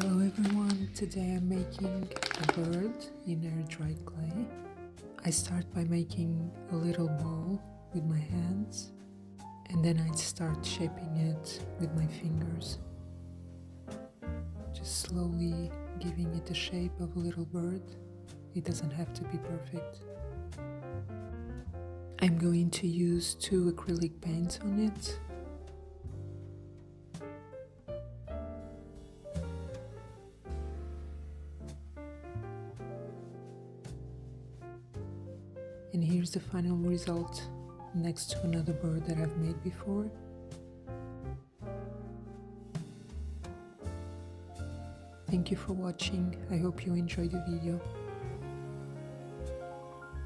Hello everyone, today I'm making a bird in air dried clay. I start by making a little ball with my hands and then I start shaping it with my fingers. Just slowly giving it the shape of a little bird. It doesn't have to be perfect. I'm going to use 2 acrylic paints on it. And here's the final result next to another bird that I've made before. Thank you for watching. I hope you enjoyed the video.